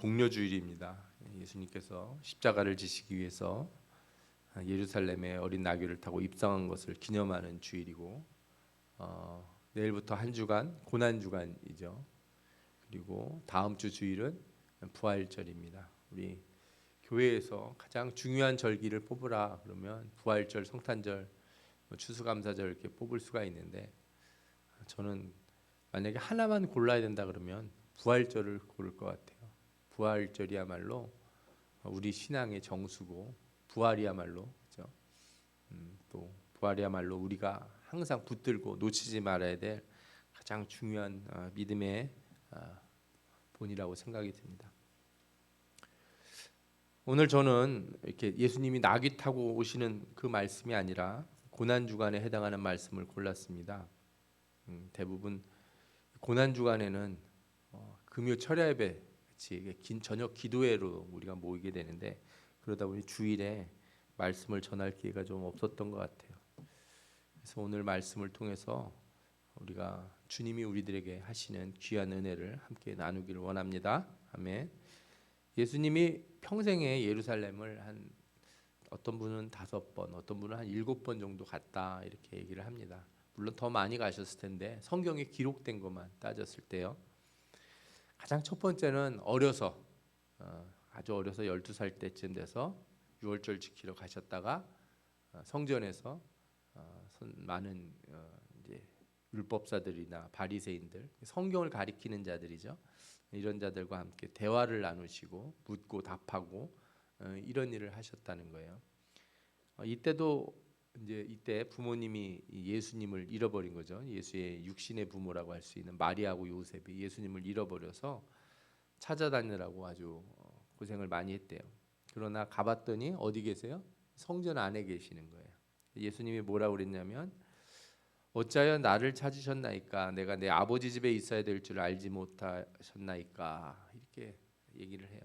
종려주일입니다. 예수님께서 십자가를 지시기 위해서 예루살렘에 어린 나귀를 타고 입성한 것을 기념하는 주일이고, 내일부터 한 주간 고난 주간이죠. 그리고 다음 주 주일은 부활절입니다. 우리 교회에서 가장 중요한 절기를 뽑으라 그러면 부활절, 성탄절, 추수감사절 이렇게 뽑을 수가 있는데, 저는 만약에 하나만 골라야 된다 그러면 부활절을 고를 것 같아요. 부활절이야말로 우리 신앙의 정수고, 부활이야말로 그죠? 또 부활이야말로 우리가 항상 붙들고 놓치지 말아야 될 가장 중요한 믿음의 본이라고 생각이 듭니다. 오늘 저는 이렇게 예수님이 나귀 타고 오시는 그 말씀이 아니라 고난 주간에 해당하는 말씀을 골랐습니다. 대부분 고난 주간에는 금요 철야 예배 같이 긴 저녁 기도회로 우리가 모이게 되는데, 그러다 보니 주일에 말씀을 전할 기회가 좀 없었던 것 같아요. 그래서 오늘 말씀을 통해서 우리가 주님이 우리들에게 하시는 귀한 은혜를 함께 나누기를 원합니다. 아멘. 예수님이 평생에 예루살렘을 한 어떤 분은 5번, 어떤 분은 한 7번 정도 갔다 이렇게 얘기를 합니다. 물론 더 많이 가셨을 텐데 성경에 기록된 것만 따졌을 때요. 가장 첫 번째는 아주 어려서 12살 때쯤 돼서 유월절 지키러 가셨다가 성전에서 많은 이제 율법사들이나 바리새인들, 성경을 가리키는 자들이죠. 이런 자들과 함께 대화를 나누시고 묻고 답하고 이런 일을 하셨다는 거예요. 이때 부모님이 예수님을 잃어버린 거죠. 예수의 육신의 부모라고 할 수 있는 마리아하고 요셉이 예수님을 잃어버려서 찾아다니느라고 아주 고생을 많이 했대요. 그러나 가봤더니 어디 계세요? 성전 안에 계시는 거예요. 예수님이 뭐라고 그랬냐면, 어찌하여 나를 찾으셨나이까? 내가 내 아버지 집에 있어야 될 줄 알지 못하셨나이까? 이렇게 얘기를 해요.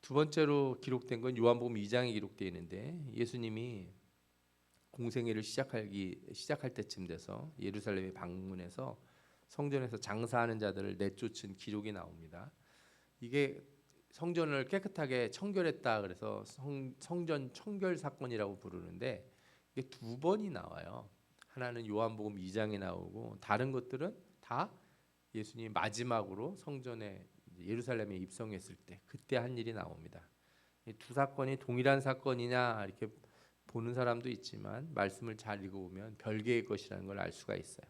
두 번째로 기록된 건 요한복음 2장에 기록되어 있는데, 예수님이 공생애를 시작할 때쯤 돼서 예루살렘에 방문해서 성전에서 장사하는 자들을 내쫓은 기록이 나옵니다. 이게 성전을 깨끗하게 청결했다 그래서 성전 청결 사건이라고 부르는데, 이게 2번이 나와요. 하나는 요한복음 2장에 나오고, 다른 것들은 다 예수님이 마지막으로 성전에 예루살렘에 입성했을 때 그때 한 일이 나옵니다. 이 두 사건이 동일한 사건이냐 이렇게 보는 사람도 있지만, 말씀을 잘 읽어보면 별개의 것이라는 걸 알 수가 있어요.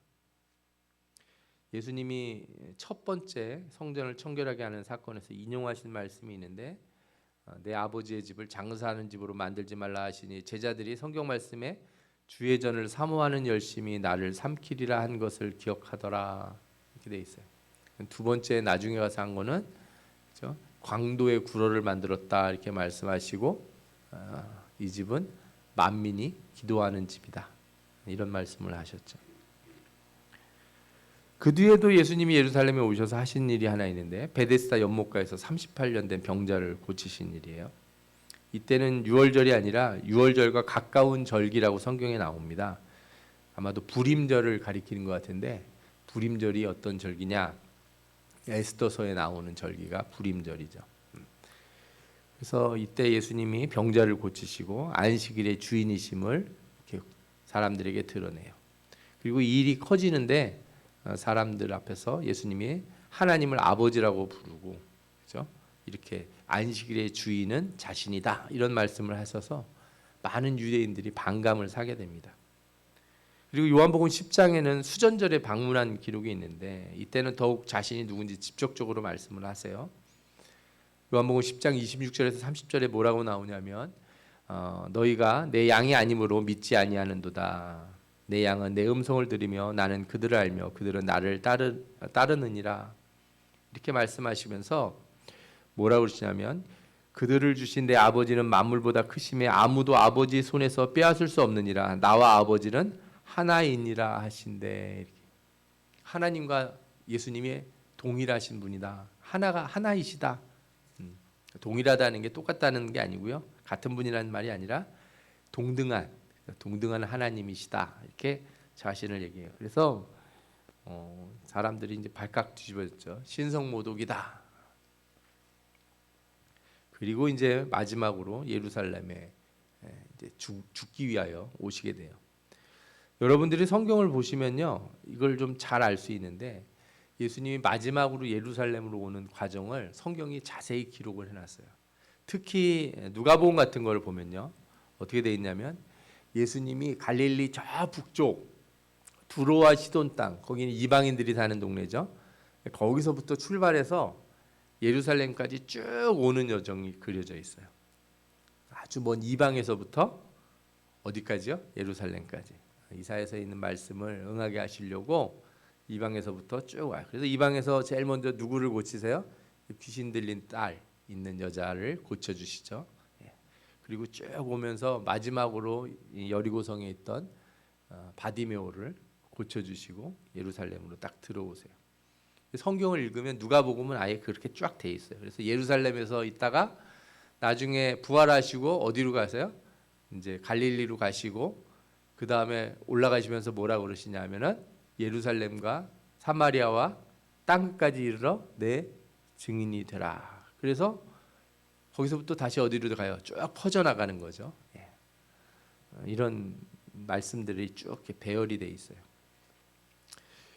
예수님이 첫 번째 성전을 청결하게 하는 사건에서 인용하신 말씀이 있는데, 내 아버지의 집을 장사하는 집으로 만들지 말라 하시니 제자들이 성경 말씀에 주의 전을 사모하는 열심히 나를 삼키리라 한 것을 기억하더라 이렇게 돼 있어요. 두 번째 나중에 가서 한 거는 그렇죠? 광도의 구로를 만들었다 이렇게 말씀하시고, 이 집은 만민이 기도하는 집이다 이런 말씀을 하셨죠. 그 뒤에도 예수님이 예루살렘에 오셔서 하신 일이 하나 있는데, 베데스다 연못가에서 38년 된 병자를 고치신 일이에요. 이때는 유월절이 아니라 유월절과 가까운 절기라고 성경에 나옵니다. 아마도 불임절을 가리키는 것 같은데, 불임절이 어떤 절기냐? 에스더서에 나오는 절기가 불임절이죠. 그래서 이때 예수님이 병자를 고치시고 안식일의 주인이심을 이렇게 사람들에게 드러내요. 그리고 이 일이 커지는데 사람들 앞에서 예수님이 하나님을 아버지라고 부르고, 그렇죠? 이렇게 안식일의 주인은 자신이다 이런 말씀을 하셔서 많은 유대인들이 반감을 사게 됩니다. 그리고 요한복음 10장에는 수전절에 방문한 기록이 있는데, 이때는 더욱 자신이 누군지 직접적으로 말씀을 하세요. 요한복음 10장 26절에서 30절에 뭐라고 나오냐면, 너희가 내 양이 아니므로 믿지 아니하는도다. 내 양은 내 음성을 들으며 나는 그들을 알며 그들은 나를 따르느니라 이렇게 말씀하시면서 뭐라고 그러시냐면, 그들을 주신 내 아버지는 만물보다 크심에 아무도 아버지 손에서 빼앗을 수 없느니라. 나와 아버지는 하나이니라 하신대. 이렇게. 하나님과 예수님이 동일하신 분이다. 하나이시다. 동일하다는 게 똑같다는 게 아니고요. 같은 분이라는 말이 아니라 동등한 하나님이시다. 이렇게 자신을 얘기해요. 그래서 사람들이 이제 발칵 뒤집어졌죠. 신성모독이다. 그리고 이제 마지막으로 예루살렘에 이제 죽기 위하여 오시게 돼요. 여러분들이 성경을 보시면요, 이걸 좀 잘 알 수 있는데 예수님이 마지막으로 예루살렘으로 오는 과정을 성경이 자세히 기록을 해놨어요. 특히 누가복음 같은 걸 보면요, 어떻게 돼 있냐면 예수님이 갈릴리 저 북쪽 두로와 시돈 땅, 거기는 이방인들이 사는 동네죠. 거기서부터 출발해서 예루살렘까지 쭉 오는 여정이 그려져 있어요. 아주 먼 이방에서부터 어디까지요? 예루살렘까지. 이사야서에 있는 말씀을 응하게 하시려고 이방에서부터 쭉 와요. 그래서 이방에서 제일 먼저 누구를 고치세요? 귀신 들린 딸 있는 여자를 고쳐주시죠. 그리고 쭉 오면서 마지막으로 여리고성에 있던 바디메오를 고쳐주시고 예루살렘으로 딱 들어오세요. 성경을 읽으면 누가복음은 아예 그렇게 쫙 돼 있어요. 그래서 예루살렘에서 있다가 나중에 부활하시고 어디로 가세요? 이제 갈릴리로 가시고 그 다음에 올라가시면서 뭐라고 그러시냐면은 예루살렘과 사마리아와 땅끝까지 이르러 내 증인이 되라. 그래서 거기서부터 다시 어디로 가요? 쭉 퍼져나가는 거죠. 이런 말씀들이 쭉 이렇게 배열이 돼 있어요.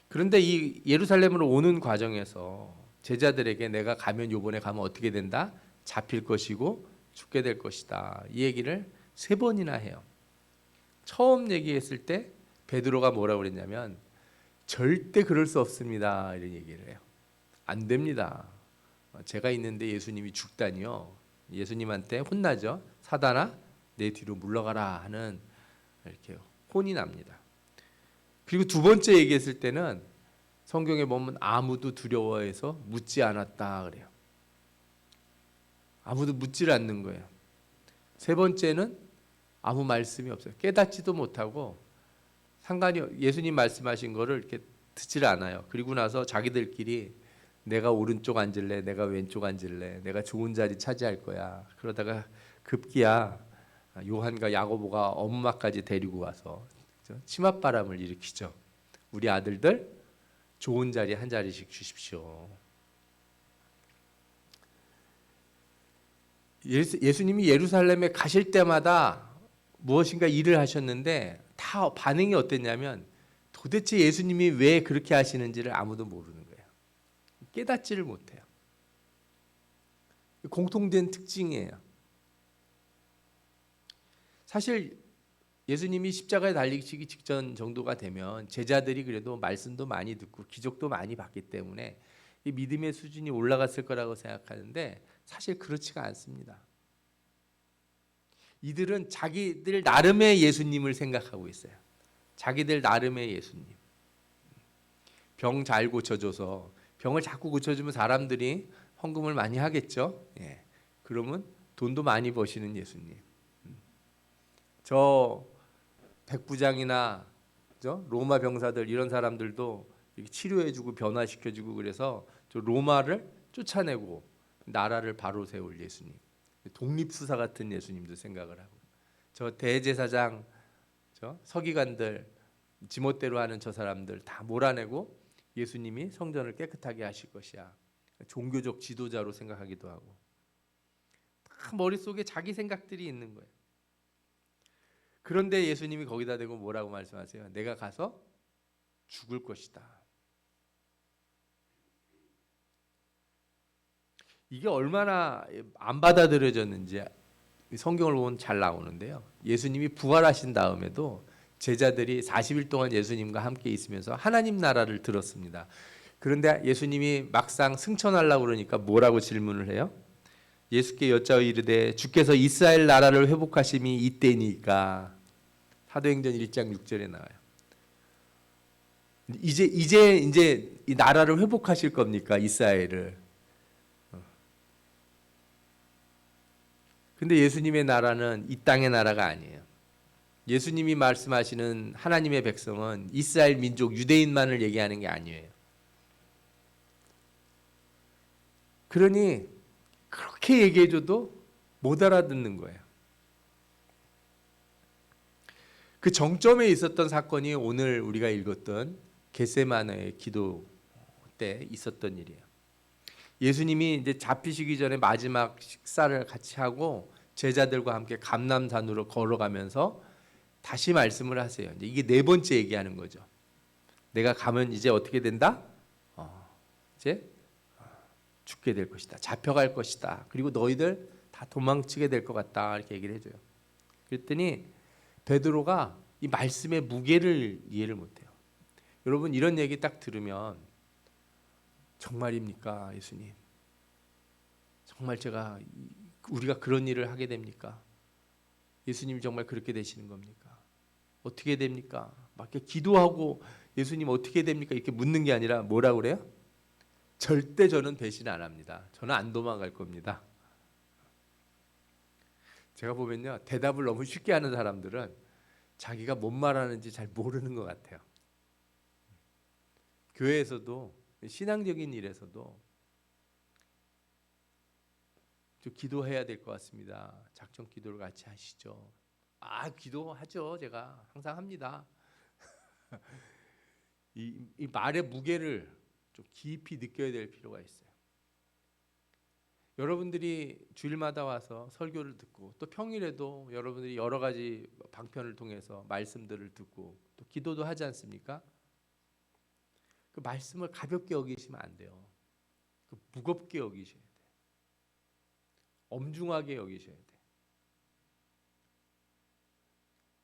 그런데 이 예루살렘으로 오는 과정에서 제자들에게 내가 가면 요번에 가면 어떻게 된다? 잡힐 것이고 죽게 될 것이다. 이 얘기를 3번이나 해요. 처음 얘기했을 때 베드로가 뭐라고 그랬냐면 절대 그럴 수 없습니다. 이런 얘기를 해요. 안 됩니다. 제가 있는데 예수님이 죽다니요. 예수님한테 혼나죠. 사단아 내 뒤로 물러가라 하는 이렇게 혼이 납니다. 그리고 2번째 얘기했을 때는 성경에 보면 아무도 두려워해서 묻지 않았다 그래요. 아무도 묻질 않는 거예요. 3번째는 아무 말씀이 없어요. 깨닫지도 못하고 상관이 예수님 말씀하신 거를 이렇게 듣질 않아요. 그리고 나서 자기들끼리 내가 오른쪽 앉을래, 내가 왼쪽 앉을래, 내가 좋은 자리 차지할 거야. 그러다가 급기야 요한과 야고보가 엄마까지 데리고 와서 치맛바람을 일으키죠. 우리 아들들 좋은 자리 한 자리씩 주십시오. 예수님이 예루살렘에 가실 때마다 무엇인가 일을 하셨는데 다 반응이 어땠냐면 도대체 예수님이 왜 그렇게 하시는지를 아무도 모르는 거예요. 깨닫지를 못해요. 공통된 특징이에요. 사실 예수님이 십자가에 달리시기 직전 정도가 되면 제자들이 그래도 말씀도 많이 듣고 기적도 많이 봤기 때문에 이 믿음의 수준이 올라갔을 거라고 생각하는데 사실 그렇지가 않습니다. 이들은 자기들 나름의 예수님을 생각하고 있어요. 자기들 나름의 예수님. 병 잘 고쳐줘서 병을 자꾸 고쳐주면 사람들이 헌금을 많이 하겠죠. 그러면 돈도 많이 버시는 예수님. 저 백부장이나 로마 병사들 이런 사람들도 이렇게 치료해주고 변화시켜주고 그래서 저 로마를 쫓아내고 나라를 바로 세울 예수님. 독립수사 같은 예수님도 생각을 하고 저 대제사장 서기관들 지멋대로 하는 저 사람들 다 몰아내고 예수님이 성전을 깨끗하게 하실 것이야. 종교적 지도자로 생각하기도 하고 다 머릿속에 자기 생각들이 있는 거예요. 그런데 예수님이 거기다 대고 뭐라고 말씀하세요? 내가 가서 죽을 것이다. 이게 얼마나 안 받아들여졌는지 성경을 보면 잘 나오는데요. 예수님이 부활하신 다음에도 제자들이 40일 동안 예수님과 함께 있으면서 하나님 나라를 들었습니다. 그런데 예수님이 막상 승천하려고 그러니까 뭐라고 질문을 해요? 예수께 여짜오 이르되 주께서 이스라엘 나라를 회복하심이 이때니까. 사도행전 1장 6절에 나와요. 이제 이 나라를 회복하실 겁니까? 이스라엘을. 근데 예수님의 나라는 이 땅의 나라가 아니에요. 예수님이 말씀하시는 하나님의 백성은 이스라엘 민족 유대인만을 얘기하는 게 아니에요. 그러니 그렇게 얘기해줘도 못 알아듣는 거예요. 그 정점에 있었던 사건이 오늘 우리가 읽었던 겟세마네의 기도 때 있었던 일이에요. 예수님이 이제 잡히시기 전에 마지막 식사를 같이 하고 제자들과 함께 감람산으로 걸어가면서 다시 말씀을 하세요. 이제 이게 네 번째 얘기하는 거죠. 내가 가면 이제 어떻게 된다? 이제 죽게 될 것이다. 잡혀갈 것이다. 그리고 너희들 다 도망치게 될 것 같다. 이렇게 얘기를 해줘요. 그랬더니 베드로가 이 말씀의 무게를 이해를 못해요. 여러분 이런 얘기 딱 들으면 정말입니까, 예수님? 정말 우리가 그런 일을 하게 됩니까? 예수님이 정말 그렇게 되시는 겁니까? 어떻게 됩니까? 막 이렇게 기도하고 예수님 어떻게 됩니까? 이렇게 묻는 게 아니라 뭐라 그래요? 절대 저는 배신 안 합니다. 저는 안 도망갈 겁니다. 제가 보면요, 대답을 너무 쉽게 하는 사람들은 자기가 뭔 말하는지 잘 모르는 것 같아요. 교회에서도 신앙적인 일에서도 좀 기도해야 될 것 같습니다. 작전 기도를 같이 하시죠. 기도하죠. 제가 항상 합니다. 이 말의 무게를 좀 깊이 느껴야 될 필요가 있어요. 여러분들이 주일마다 와서 설교를 듣고 또 평일에도 여러분들이 여러 가지 방편을 통해서 말씀들을 듣고 또 기도도 하지 않습니까? 그 말씀을 가볍게 여기시면 안 돼요. 무겁게 여기셔야 돼요. 엄중하게 여기셔야 돼요.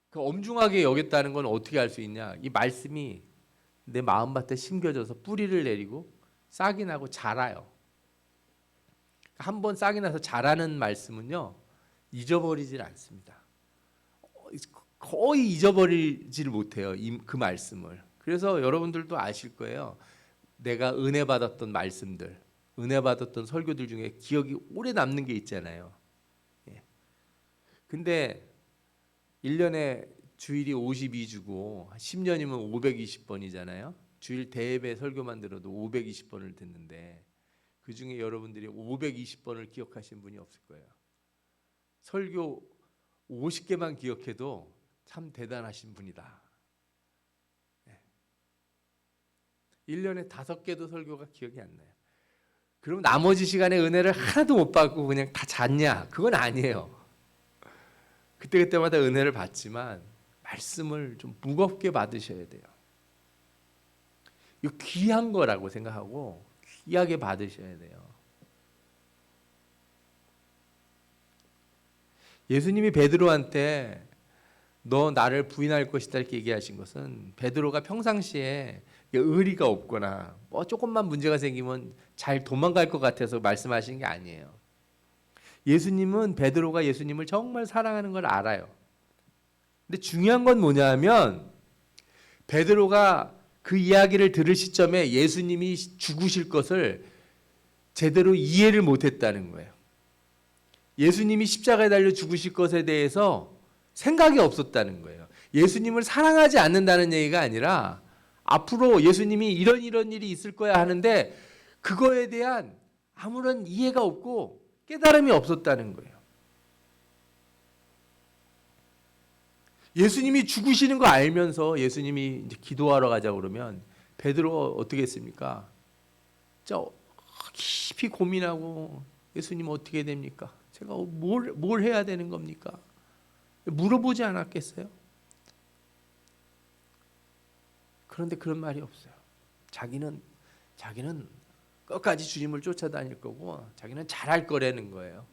그 엄중하게 여겼다는 건 어떻게 알 수 있냐? 이 말씀이 내 마음밭에 심겨져서 뿌리를 내리고 싹이 나고 자라요. 한번 싹이 나서 자라는 말씀은요, 잊어버리질 않습니다. 거의 잊어버리지를 못해요, 그 말씀을. 그래서 여러분들도 아실 거예요. 내가 은혜 받았던 말씀들, 은혜 받았던 설교들 중에 기억이 오래 남는 게 있잖아요. 예. 근데 1년에 주일이 52주고 10년이면 520번이잖아요. 주일 대예배 설교만 들어도 520번을 듣는데 그 중에 여러분들이 520번을 기억하신 분이 없을 거예요. 설교 50개만 기억해도 참 대단하신 분이다. 1년에 5개도 설교가 기억이 안 나요. 그럼 나머지 시간에 은혜를 하나도 못 받고 그냥 다 잤냐? 그건 아니에요. 그때그때마다 은혜를 받지만 말씀을 좀 무겁게 받으셔야 돼요. 이거 귀한 거라고 생각하고 귀하게 받으셔야 돼요. 예수님이 베드로한테 너 나를 부인할 것이다 이렇게 얘기하신 것은 베드로가 평상시에 의리가 없거나 조금만 문제가 생기면 잘 도망갈 것 같아서 말씀하신 게 아니에요. 예수님은 베드로가 예수님을 정말 사랑하는 걸 알아요. 근데 중요한 건 뭐냐면 베드로가 그 이야기를 들을 시점에 예수님이 죽으실 것을 제대로 이해를 못했다는 거예요. 예수님이 십자가에 달려 죽으실 것에 대해서 생각이 없었다는 거예요. 예수님을 사랑하지 않는다는 얘기가 아니라 앞으로 예수님이 이런 일이 있을 거야 하는데 그거에 대한 아무런 이해가 없고 깨달음이 없었다는 거예요. 예수님이 죽으시는 거 알면서 예수님이 이제 기도하러 가자고 그러면 베드로가 어떻게 했습니까? 진짜 깊이 고민하고 예수님 어떻게 됩니까? 제가 뭘 해야 되는 겁니까? 물어보지 않았겠어요? 그런데 그런 말이 없어요. 자기는 끝까지 주님을 쫓아다닐 거고 자기는 잘할 거라는 거예요.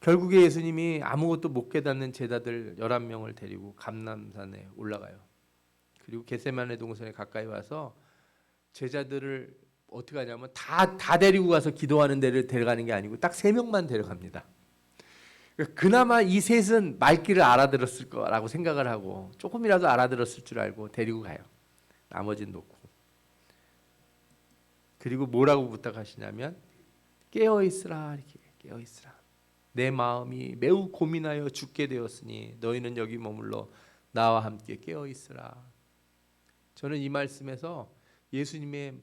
결국에 예수님이 아무것도 못 깨닫는 제자들 11명을 데리고 감람산에 올라가요. 그리고 겟세마네 동산에 가까이 와서 제자들을 어떻게 하냐면 다 데리고 가서 기도하는 데를 데려가는 게 아니고 딱 3명만 데려갑니다. 그나마 이 셋은 말귀를 알아들었을 거라고 생각을 하고 조금이라도 알아들었을 줄 알고 데리고 가요. 나머지는 놓고. 그리고 뭐라고 부탁하시냐면 깨어있으라, 이렇게 깨어있으라. 내 마음이 매우 고민하여 죽게 되었으니 너희는 여기 머물러 나와 함께 깨어있으라. 저는 이 말씀에서 예수님의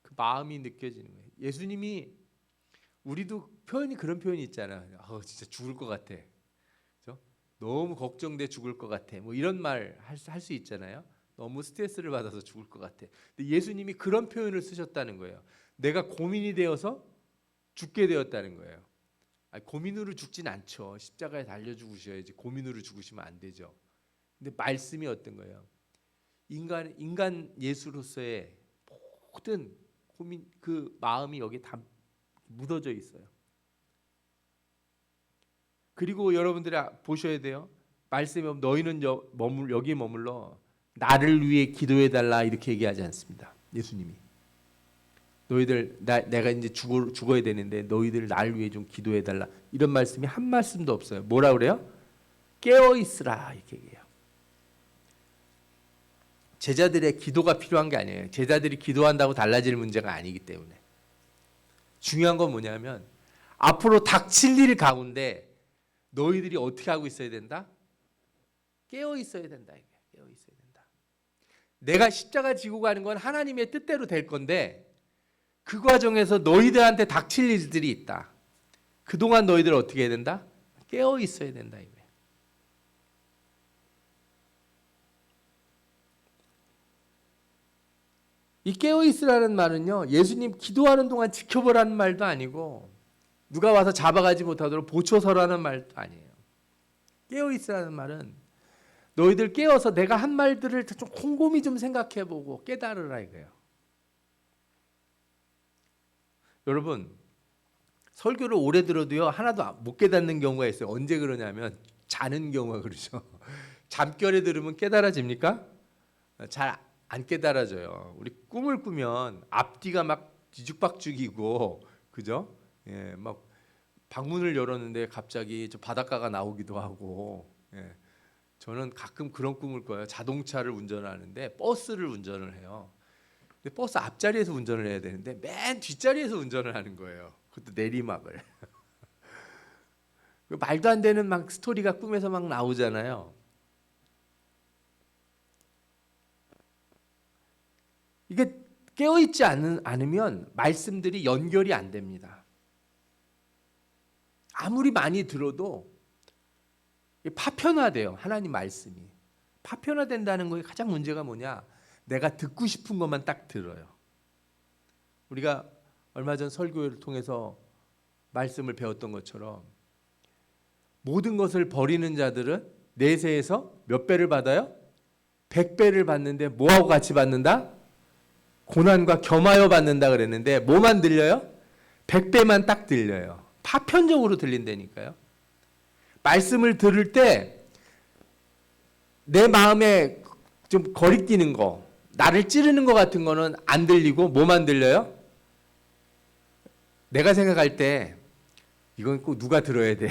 그 마음이 느껴지는 거예요. 예수님이 우리도 그런 표현이 있잖아요. 진짜 죽을 것 같아. 그렇죠? 너무 걱정돼 죽을 것 같아. 뭐 이런 말 할 수 있잖아요. 너무 스트레스를 받아서 죽을 것 같아. 근데 예수님이 그런 표현을 쓰셨다는 거예요. 내가 고민이 되어서 죽게 되었다는 거예요. 아니, 고민으로 죽진 않죠. 십자가에 달려 죽으셔야지. 고민으로 죽으시면 안 되죠. 근데 말씀이 어떤 거예요? 인간 예수로서의 모든 고민, 그 마음이 여기 다 묻어져 있어요. 그리고 여러분들이 보셔야 돼요. 말씀에 보면 너희는 여기에 머물러 나를 위해 기도해 달라 이렇게 얘기하지 않습니다. 예수님이 너희들 내가 이제 죽어야 되는데 너희들 나를 위해 좀 기도해 달라 이런 말씀이 한 말씀도 없어요. 뭐라 그래요? 깨어 있으라 이렇게 얘기해요. 제자들의 기도가 필요한 게 아니에요. 제자들이 기도한다고 달라질 문제가 아니기 때문에. 중요한 건 뭐냐면 앞으로 닥칠 일 가운데 너희들이 어떻게 하고 있어야 된다? 깨어 있어야 된다. 깨어 있어야 된다. 내가 십자가 지고 가는 건 하나님의 뜻대로 될 건데 그 과정에서 너희들한테 닥칠 일들이 있다. 그동안 너희들 어떻게 해야 된다? 깨어 있어야 된다. 이 깨어 있으라는 말은요. 예수님 기도하는 동안 지켜보라는 말도 아니고 누가 와서 잡아가지 못하도록 보초서라는 말도 아니에요. 깨어 있으라는 말은 너희들 깨어서 내가 한 말들을 좀 곰곰이 좀 생각해보고 깨달으라 이거예요. 여러분 설교를 오래 들어도요 하나도 못 깨닫는 경우가 있어요. 언제 그러냐면 자는 경우가 그러죠. 잠결에 들으면 깨달아집니까? 잘 안 깨달아져요. 우리 꿈을 꾸면 앞뒤가 막 뒤죽박죽이고 그죠? 예, 막 방문을 열었는데 갑자기 저 바닷가가 나오기도 하고 예. 저는 가끔 그런 꿈을 꿔요. 자동차를 운전하는데 버스를 운전을 해요. 근데 버스 앞자리에서 운전을 해야 되는데 맨 뒷자리에서 운전을 하는 거예요. 그것도 내리막을. 말도 안 되는 막 스토리가 꿈에서 막 나오잖아요. 이게 깨어있지 않으면 말씀들이 연결이 안 됩니다. 아무리 많이 들어도 파편화돼요. 하나님 말씀이. 파편화된다는 거에 가장 문제가 뭐냐? 내가 듣고 싶은 것만 딱 들어요. 우리가 얼마 전 설교를 통해서 말씀을 배웠던 것처럼 모든 것을 버리는 자들은 내세에서 몇 배를 받아요? 100배를 받는데 뭐하고 같이 받는다? 고난과 겸하여 받는다 그랬는데 뭐만 들려요? 100배만 딱 들려요. 파편적으로 들린다니까요. 말씀을 들을 때 내 마음에 좀 거리끼는 거, 나를 찌르는 것 같은 거는 안 들리고 뭐만 들려요? 내가 생각할 때 이건 꼭 누가 들어야 돼.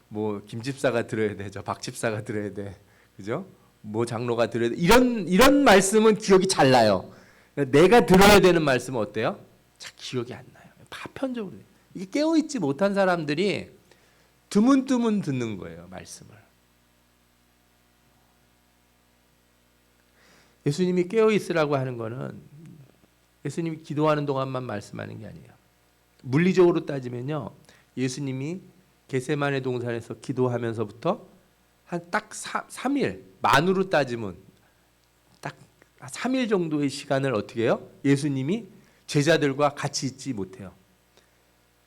뭐 김집사가 들어야 돼. 저 박집사가 들어야 돼. 그죠? 뭐 장로가 들어야 돼. 이런 말씀은 기억이 잘 나요. 내가 들어야 되는 말씀은 어때요? 잘 기억이 안 나요. 파편적으로. 이게 깨어있지 못한 사람들이 드문드문 듣는 거예요. 말씀을. 예수님이 깨어있으라고 하는 거는 예수님이 기도하는 동안만 말씀하는 게 아니에요. 물리적으로 따지면요. 예수님이 겟세마네 동산에서 기도하면서부터 한 딱 3일, 만으로 따지면 딱 3일 정도의 시간을 어떻게 해요? 예수님이 제자들과 같이 있지 못해요.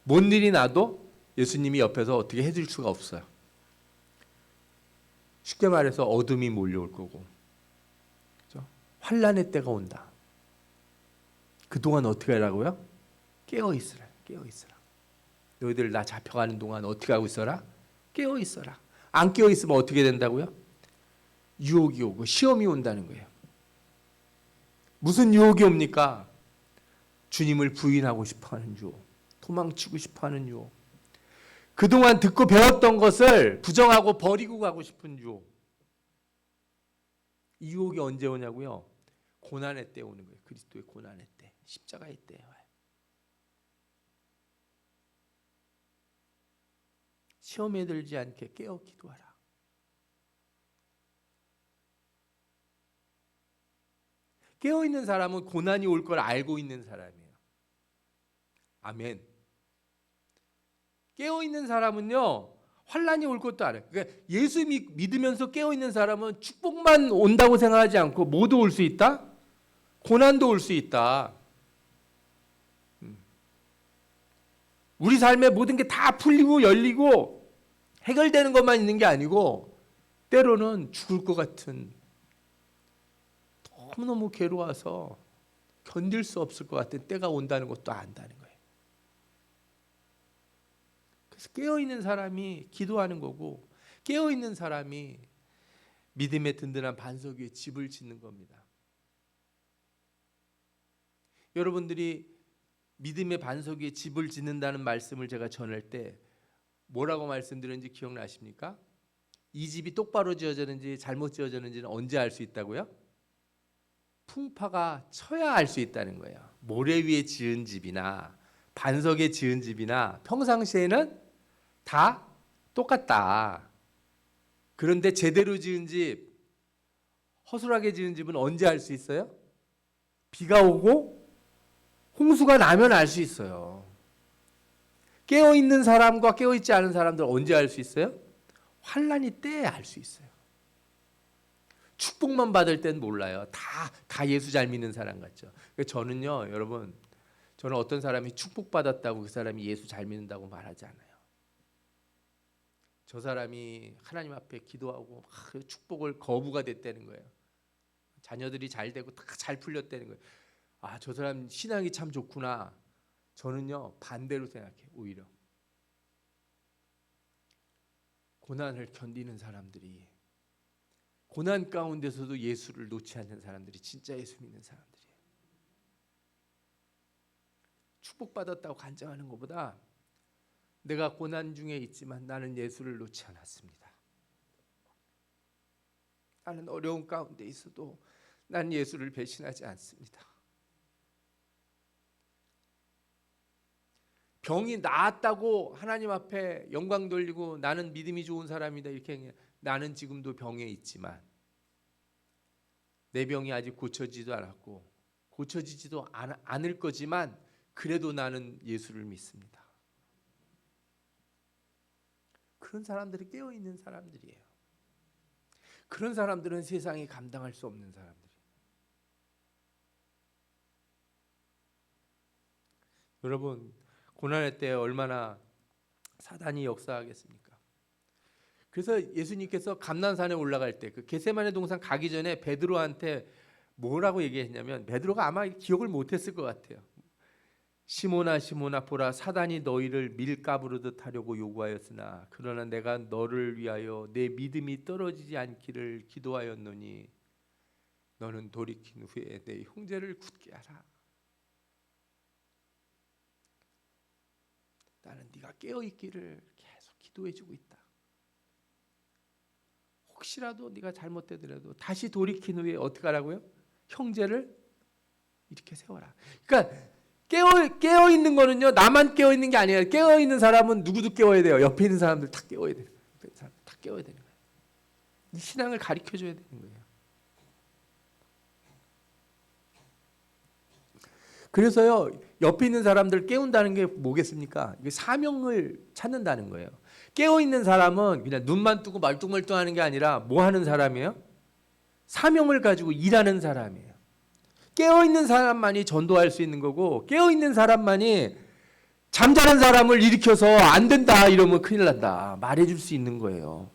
뭔 일이 나도 예수님이 옆에서 어떻게 해줄 수가 없어요. 쉽게 말해서 어둠이 몰려올 거고, 그렇죠? 환란의 때가 온다. 그동안 어떻게 하라고요? 깨어 있으라. 깨어 있으라. 너희들 나 잡혀가는 동안 어떻게 하고 있어라? 깨어 있어라. 안 깨어 있으면 어떻게 된다고요? 유혹이 오고 시험이 온다는 거예요. 무슨 유혹이 옵니까? 주님을 부인하고 싶어하는 유혹, 도망치고 싶어하는 유혹, 그동안 듣고 배웠던 것을 부정하고 버리고 가고 싶은 유혹. 이 유혹이 언제 오냐고요? 고난의 때 오는 거예요. 그리스도의 고난의 때, 십자가의 때 와요. 시험에 들지 않게 깨어 기도하라. 깨어있는 사람은 고난이 올 걸 알고 있는 사람이에요. 아멘. 깨어있는 사람은요, 환란이 올 것도 알아요. 그러니까 예수 믿으면서 깨어있는 사람은 축복만 온다고 생각하지 않고 뭐도 올 수 있다? 고난도 올 수 있다. 우리 삶의 모든 게 다 풀리고 열리고 해결되는 것만 있는 게 아니고 때로는 죽을 것 같은, 너무너무 괴로워서 견딜 수 없을 것 같은 때가 온다는 것도 안다는 거예요. 그래서 깨어있는 사람이 기도하는 거고, 깨어있는 사람이 믿음의 든든한 반석 위에 집을 짓는 겁니다. 여러분들이 믿음의 반석 위에 집을 짓는다는 말씀을 제가 전할 때 뭐라고 말씀드렸는지 기억나십니까? 이 집이 똑바로 지어졌는지 잘못 지어졌는지는 언제 알 수 있다고요? 풍파가 쳐야 알 수 있다는 거예요. 모래 위에 지은 집이나 반석에 지은 집이나 평상시에는 다 똑같다. 그런데 제대로 지은 집, 허술하게 지은 집은 언제 알 수 있어요? 비가 오고 홍수가 나면 알 수 있어요. 깨어있는 사람과 깨어있지 않은 사람들 언제 알 수 있어요? 환란이 때에 알 수 있어요. 축복만 받을 땐 몰라요. 다 예수 잘 믿는 사람 같죠. 저는요, 여러분, 저는 어떤 사람이 축복받았다고 그 사람이 예수 잘 믿는다고 말하지 않아요. 저 사람이 하나님 앞에 기도하고 축복을 거부가 됐다는 거예요. 자녀들이 잘 되고 다 잘 풀렸다는 거예요. 아, 저 사람 신앙이 참 좋구나. 저는요, 반대로 생각해요. 오히려 고난을 견디는 사람들이, 고난 가운데서도 예수를 놓지 않는 사람들이 진짜 예수 믿는 사람들이에요. 축복받았다고 간증하는 것보다 내가 고난 중에 있지만 나는 예수를 놓지 않았습니다. 나는 어려운 가운데 있어도 난 예수를 배신하지 않습니다. 병이 나았다고 하나님 앞에 영광 돌리고 나는 믿음이 좋은 사람이다 이렇게, 나는 지금도 병에 있지만 내 병이 아직 고쳐지지도 않았고 고쳐지지도 않을 거지만 그래도 나는 예수를 믿습니다. 그런 사람들이 깨어있는 사람들이에요. 그런 사람들은 세상이 감당할 수 없는 사람들이에요. 여러분, 고난의 때 얼마나 사단이 역사하겠습니까? 그래서 예수님께서 감난산에 올라갈 때 그 겟세마네 동산 가기 전에 베드로한테 뭐라고 얘기했냐면, 베드로가 아마 기억을 못했을 것 같아요. 시몬아 시몬아 보라, 사단이 너희를 밀가부르듯 하려고 요구하였으나 그러나 내가 너를 위하여 내 믿음이 떨어지지 않기를 기도하였노니 너는 돌이킨 후에 내 형제를 굳게 하라. 나는 네가 깨어있기를 계속 기도해주고 있다. 혹시라도 네가 잘못되더라도 다시 돌이킨 후에 어떻게 하라고요? 형제를 이렇게 세워라. 그러니까 깨어있는 거는요, 나만 깨어있는 게 아니에요. 깨어있는 사람은 누구도 깨워야 돼요. 옆에 있는 사람들 다 깨워야 돼요. 옆에 있는 사람 다 깨워야 되는 거예요. 이 신앙을 가르쳐줘야 되는 거예요. 그래서요, 옆에 있는 사람들 깨운다는 게 뭐겠습니까? 이게 사명을 찾는다는 거예요. 깨어있는 사람은 그냥 눈만 뜨고 말뚱말뚱하는 게 아니라 뭐 하는 사람이에요? 사명을 가지고 일하는 사람이에요. 깨어있는 사람만이 전도할 수 있는 거고, 깨어있는 사람만이 잠자는 사람을 일으켜서 안 된다 이러면 큰일 난다 말해줄 수 있는 거예요.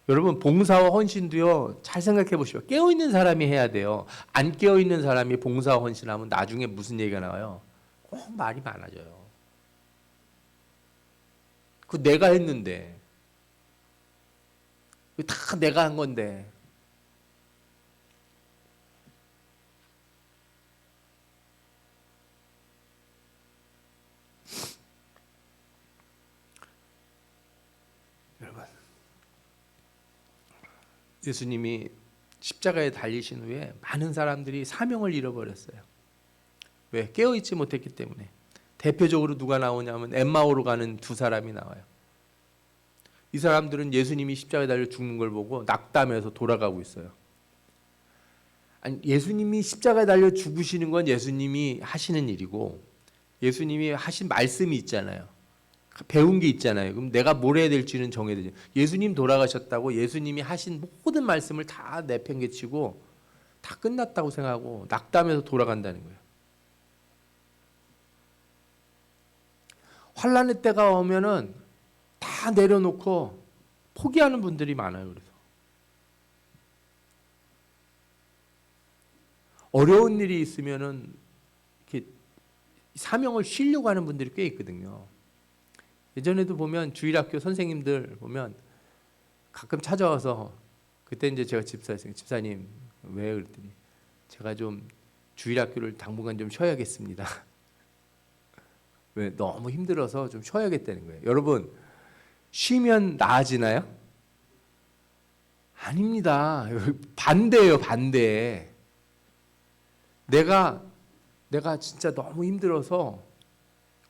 여러분, 봉사와 헌신도요, 잘 생각해 보시오. 깨어있는 사람이 해야 돼요. 안 깨어있는 사람이 봉사와 헌신하면 나중에 무슨 얘기가 나와요? 꼭 말이 많아져요. 그 내가 했는데, 다 내가 한 건데. 여러분, 예수님이 십자가에 달리신 후에 많은 사람들이 사명을 잃어버렸어요. 왜? 깨어있지 못했기 때문에. 대표적으로 누가 나오냐면 엠마오로 가는 두 사람이 나와요. 이 사람들은 예수님이 십자가에 달려 죽는 걸 보고 낙담해서 돌아가고 있어요. 아니, 예수님이 십자가에 달려 죽으시는 건 예수님이 하시는 일이고, 예수님이 하신 말씀이 있잖아요. 배운 게 있잖아요. 그럼 내가 뭘 해야 될지는 정해야 되죠. 예수님 돌아가셨다고 예수님이 하신 모든 말씀을 다 내팽개치고 다 끝났다고 생각하고 낙담해서 돌아간다는 거예요. 환란의 때가 오면은 다 내려놓고 포기하는 분들이 많아요. 그래서 어려운 일이 있으면은 이렇게 사명을 쉬려고 하는 분들이 꽤 있거든요. 예전에도 보면 주일학교 선생님들 보면 가끔 찾아와서 그때 이제 제가 집사였어요. 집사님 왜 그랬더니 제가 좀 주일학교를 당분간 좀 쉬어야겠습니다. 왜 너무 힘들어서 좀 쉬어야겠다는 거예요. 여러분 쉬면 나아지나요? 아닙니다. 반대예요, 반대. 내가 진짜 너무 힘들어서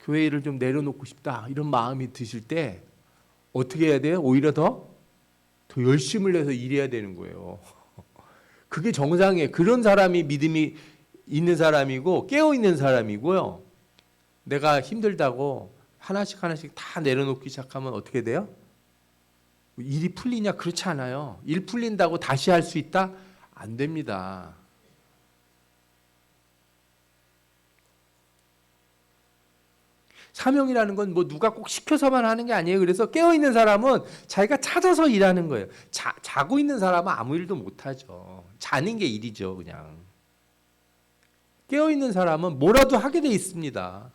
교회 일을 좀 내려놓고 싶다 이런 마음이 드실 때 어떻게 해야 돼요? 오히려 더 열심을 내서 일해야 되는 거예요. 그게 정상이에요. 그런 사람이 믿음이 있는 사람이고 깨어 있는 사람이고요. 내가 힘들다고 하나씩 다 내려놓기 시작하면 어떻게 돼요? 일이 풀리냐? 그렇지 않아요. 일 풀린다고 다시 할 수 있다? 안 됩니다. 사명이라는 건 뭐 누가 꼭 시켜서만 하는 게 아니에요. 그래서 깨어있는 사람은 자기가 찾아서 일하는 거예요. 자고 있는 사람은 아무 일도 못하죠. 자는 게 일이죠, 그냥. 깨어있는 사람은 뭐라도 하게 돼 있습니다.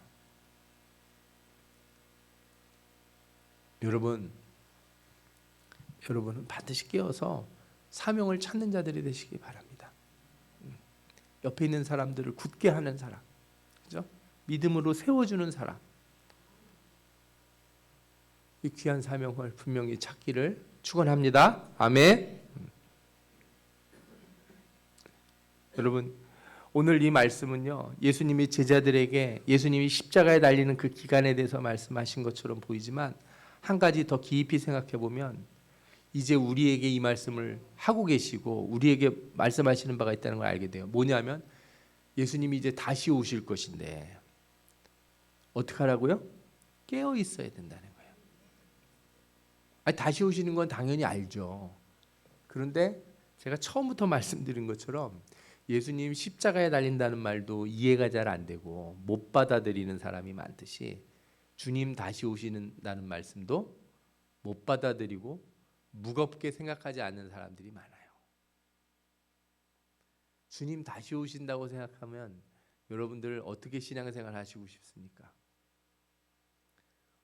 여러분은 반드시 깨어서 사명을 찾는 자들이 되시기 바랍니다. 옆에 있는 사람들을 굳게 하는 사람, 그죠? 믿음으로 세워주는 사람. 이 귀한 사명을 분명히 찾기를 축원합니다. 아멘. 여러분 오늘 이 말씀은요 예수님이 제자들에게 예수님이 십자가에 달리는 그 기간에 대해서 말씀하신 것처럼 보이지만 한 가지 더 깊이 생각해 보면 이제 우리에게 이 말씀을 하고 계시고 우리에게 말씀하시는 바가 있다는 걸 알게 돼요. 뭐냐면 예수님이 이제 다시 오실 것인데 어떻게 하라고요? 깨어 있어야 된다는 거예요. 아니, 다시 오시는 건 당연히 알죠. 그런데 제가 처음부터 말씀드린 것처럼 예수님 십자가에 달린다는 말도 이해가 잘 안 되고 못 받아들이는 사람이 많듯이 주님 다시 오시는다는 말씀도 못 받아들이고 무겁게 생각하지 않는 사람들이 많아요. 주님 다시 오신다고 생각하면 여러분들 어떻게 신앙생활 하시고 싶습니까?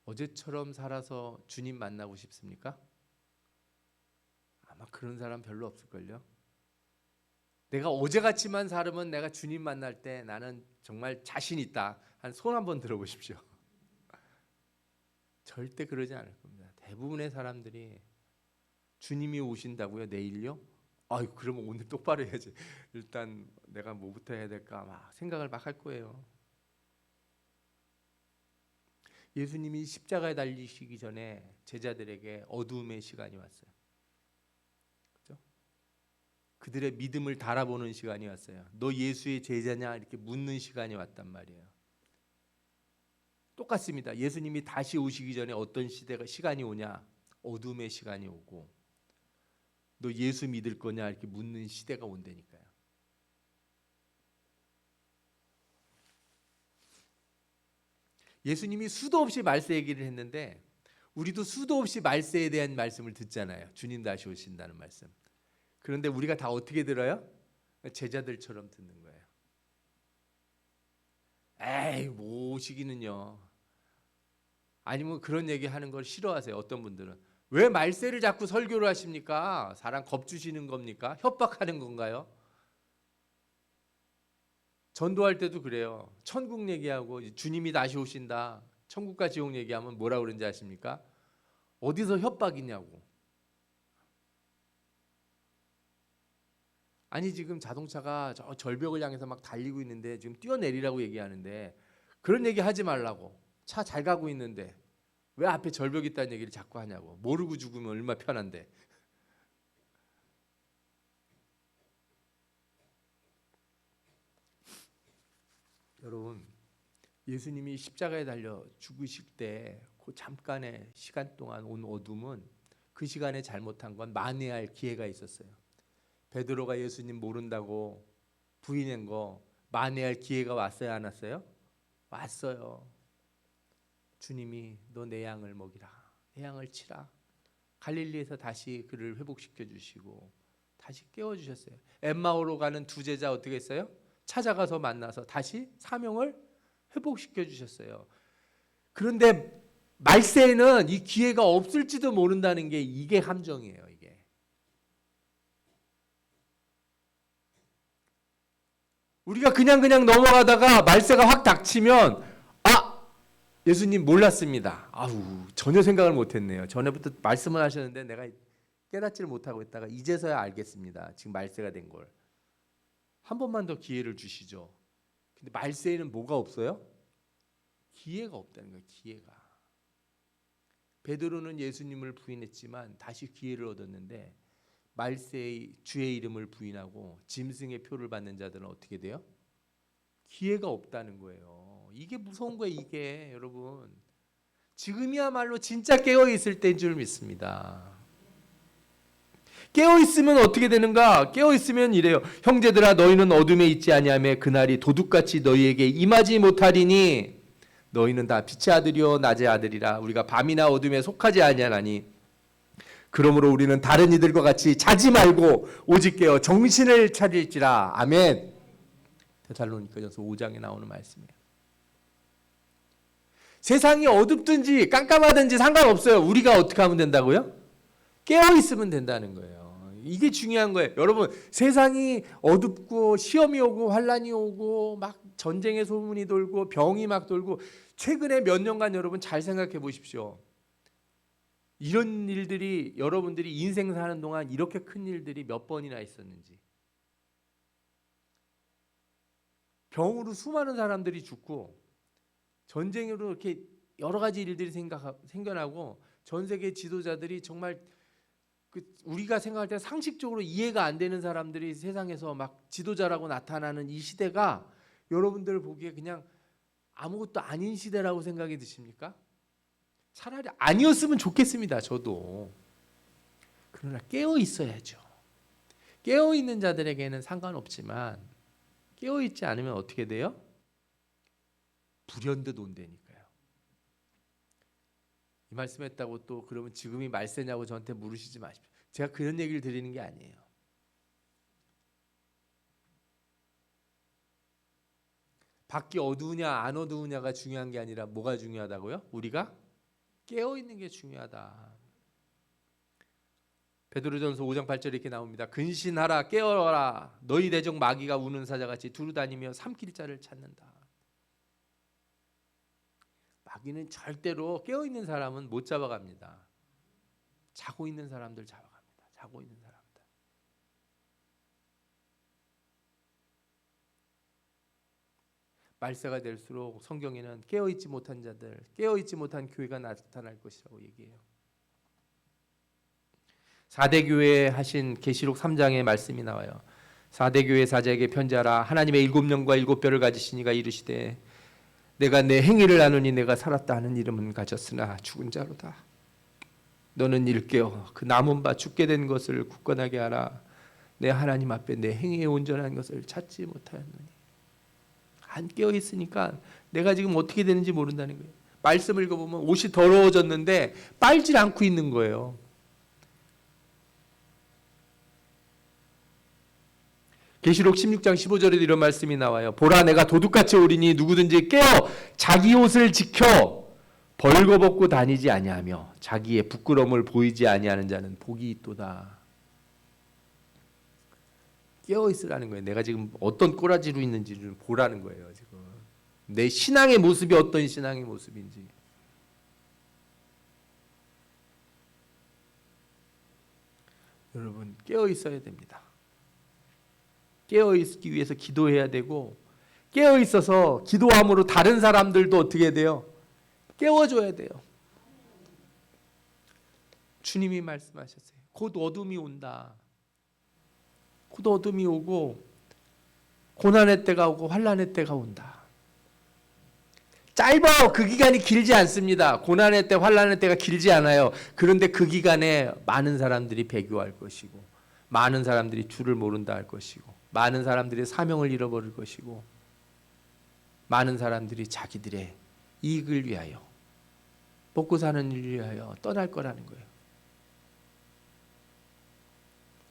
어제처럼 살아서 주님 만나고 싶습니까? 아마 그런 사람 별로 없을걸요. 내가 어제같이만 살으면 내가 주님 만날 때 나는 정말 자신 있다. 한 손 한번 들어보십시오. 절대 그러지 않을 겁니다. 대부분의 사람들이 주님이 오신다고요? 내일요? 아유, 그러면 오늘 똑바로 해야지. 일단 내가 뭐부터 해야 될까 막 생각을 막 할 거예요. 예수님이 십자가에 달리시기 전에 제자들에게 어두움의 시간이 왔어요. 그렇죠? 그들의 믿음을 달아보는 시간이 왔어요. 너 예수의 제자냐? 이렇게 묻는 시간이 왔단 말이에요. 똑같습니다. 예수님이 다시 오시기 전에 어떤 시간이 오냐? 어둠의 시간이 오고 너 예수 믿을 거냐? 이렇게 묻는 시대가 온다니까요. 예수님이 수도 없이 말세 얘기를 했는데 우리도 수도 없이 말세에 대한 말씀을 듣잖아요. 주님 다시 오신다는 말씀. 그런데 우리가 다 어떻게 들어요? 제자들처럼 듣는 거예요. 에이, 뭐 오시기는요. 아니면 그런 얘기 하는 걸 싫어하세요. 어떤 분들은. 왜 말세를 자꾸 설교를 하십니까? 사람 겁주시는 겁니까? 협박하는 건가요? 전도할 때도 그래요. 천국 얘기하고 주님이 다시 오신다. 천국과 지옥 얘기하면 뭐라 그러는지 아십니까? 어디서 협박이냐고. 아니 지금 자동차가 저 절벽을 향해서 막 달리고 있는데 지금 뛰어내리라고 얘기하는데 그런 얘기 하지 말라고. 차 잘 가고 있는데 왜 앞에 절벽이 있다는 얘기를 자꾸 하냐고. 모르고 죽으면 얼마나 편한데. 여러분 예수님이 십자가에 달려 죽으실 때 그 잠깐의 시간 동안 온 어둠은 그 시간에 잘못한 건 만회할 기회가 있었어요. 베드로가 예수님 모른다고 부인한 거 만회할 기회가 왔어요, 안 왔어요? 왔어요. 주님이 너 내 양을 먹이라, 내 양을 치라. 갈릴리에서 다시 그를 회복시켜 주시고 다시 깨워주셨어요. 엠마오로 가는 두 제자 어떻게 했어요? 찾아가서 만나서 다시 사명을 회복시켜 주셨어요. 그런데 말세에는 이 기회가 없을지도 모른다는 게 이게 함정이에요. 이게 우리가 그냥 넘어가다가 말세가 확 닥치면 예수님 몰랐습니다. 아우 전혀 생각을 못했네요. 전에부터 말씀을 하셨는데 내가 깨닫지를 못하고 있다가 이제서야 알겠습니다. 지금 말세가 된 걸. 한 번만 더 기회를 주시죠. 근데 말세에는 뭐가 없어요? 기회가 없다는 거예요. 기회가. 베드로는 예수님을 부인했지만 다시 기회를 얻었는데 말세의 주의 이름을 부인하고 짐승의 표를 받는 자들은 어떻게 돼요? 기회가 없다는 거예요. 이게 무서운 거예요. 이게 여러분 지금이야말로 진짜 깨어있을 때인 줄 믿습니다. 깨어있으면 어떻게 되는가? 깨어있으면 이래요. 형제들아 너희는 어둠에 있지 아니하며 그날이 도둑같이 너희에게 임하지 못하리니 너희는 다 빛의 아들이요 낮의 아들이라. 우리가 밤이나 어둠에 속하지 아니하나니 그러므로 우리는 다른 이들과 같이 자지 말고 오직 깨어 정신을 차릴지라. 아멘. 데살로니가전서 5장에 나오는 말씀이에요. 세상이 어둡든지 깜깜하든지 상관없어요. 우리가 어떻게 하면 된다고요? 깨어 있으면 된다는 거예요. 이게 중요한 거예요. 여러분 세상이 어둡고 시험이 오고 환란이 오고 막 전쟁의 소문이 돌고 병이 막 돌고 최근에 몇 년간 여러분 잘 생각해 보십시오. 이런 일들이 여러분들이 인생 사는 동안 이렇게 큰 일들이 몇 번이나 있었는지. 병으로 수많은 사람들이 죽고 전쟁으로 이렇게 여러 가지 일들이 생겨나고 전 세계 지도자들이 정말 우리가 생각할 때 상식적으로 이해가 안 되는 사람들이 세상에서 막 지도자라고 나타나는 이 시대가 여러분들 보기에 그냥 아무것도 아닌 시대라고 생각이 드십니까? 차라리 아니었으면 좋겠습니다. 저도. 그러나 깨어 있어야죠. 깨어 있는 자들에게는 상관없지만 깨어 있지 않으면 어떻게 돼요? 불현듯 온다니까요. 이 말씀했다고 또 그러면 지금이 말세냐고 저한테 물으시지 마십시오. 제가 그런 얘기를 드리는 게 아니에요. 밖이 어두우냐 안 어두우냐가 중요한 게 아니라 뭐가 중요하다고요? 우리가 깨어 있는 게 중요하다. 베드로전서 5장 8절에 이렇게 나옵니다. 근신하라 깨어라 너희 대적 마귀가 우는 사자같이 두루다니며 삼킬 자를 찾는다. 마귀는 절대로 깨어있는 사람은 못 잡아갑니다. 자고 있는 사람들 잡아갑니다. 자고 있는 사람들. 말세가 될수록 성경에는 깨어있지 못한 자들, 깨어있지 못한 교회가 나타날 것이라고 얘기해요. 4대 교회에 하신 계시록 3장의 말씀이 나와요. 4대 교회 사자에게 편지하라. 하나님의 7명과 7뼈를 가지시니가 이르시되 내가 내 행위를 나누니 내가 살았다 하는 이름은 가졌으나 죽은 자로다. 너는 일깨어 그 남은 바 죽게 된 것을 굳건하게 하라. 내 하나님 앞에 내 행위에 온전한 것을 찾지 못하였느니. 안 깨어 있으니까 내가 지금 어떻게 되는지 모른다는 거예요. 말씀을 읽어보면 옷이 더러워졌는데 빨질 않고 있는 거예요. 계시록 16장 15절에도 이런 말씀이 나와요. 보라 내가 도둑같이 오리니 누구든지 깨어 자기 옷을 지켜 벌거벗고 다니지 아니하며 자기의 부끄러움을 보이지 아니하는 자는 복이 있도다. 깨어 있으라는 거예요. 내가 지금 어떤 꼬라지로 있는지를 보라는 거예요. 지금 내 신앙의 모습이 어떤 신앙의 모습인지. 여러분 깨어 있어야 됩니다. 깨어 있기 위해서 기도해야 되고 깨어 있어서 기도함으로 다른 사람들도 어떻게 돼요? 깨워줘야 돼요. 주님이 말씀하셨어요. 곧 어둠이 온다. 곧 어둠이 오고 고난의 때가 오고 환난의 때가 온다. 짧아. 그 기간이 길지 않습니다. 고난의 때, 환난의 때가 길지 않아요. 그런데 그 기간에 많은 사람들이 배교할 것이고, 많은 사람들이 주를 모른다 할 것이고, 많은 사람들이 사명을 잃어버릴 것이고, 많은 사람들이 자기들의 이익을 위하여, 먹고 사는 일을 위하여 떠날 거라는 거예요.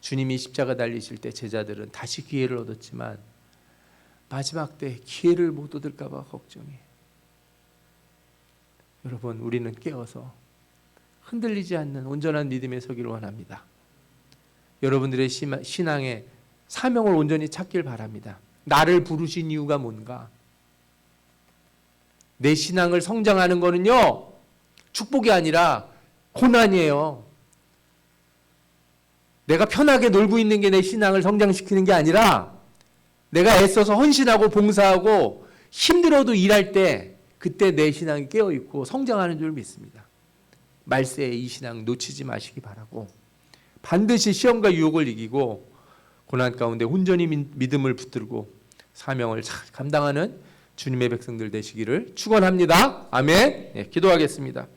주님이 십자가 달리실 때 제자들은 다시 기회를 얻었지만 마지막 때 기회를 못 얻을까 봐 걱정해요. 여러분, 우리는 깨어서 흔들리지 않는 온전한 믿음에 서기를 원합니다. 여러분들의 신앙의 사명을 온전히 찾길 바랍니다. 나를 부르신 이유가 뭔가? 내 신앙을 성장하는 거는요, 축복이 아니라 고난이에요. 내가 편하게 놀고 있는 게 내 신앙을 성장시키는 게 아니라 내가 애써서 헌신하고 봉사하고 힘들어도 일할 때 그때 내 신앙이 깨어있고 성장하는 줄 믿습니다. 말세에 이 신앙 놓치지 마시기 바라고, 반드시 시험과 유혹을 이기고 고난 가운데 온전히 믿음을 붙들고 사명을 잘 감당하는 주님의 백성들 되시기를 축원합니다. 아멘. 네, 기도하겠습니다.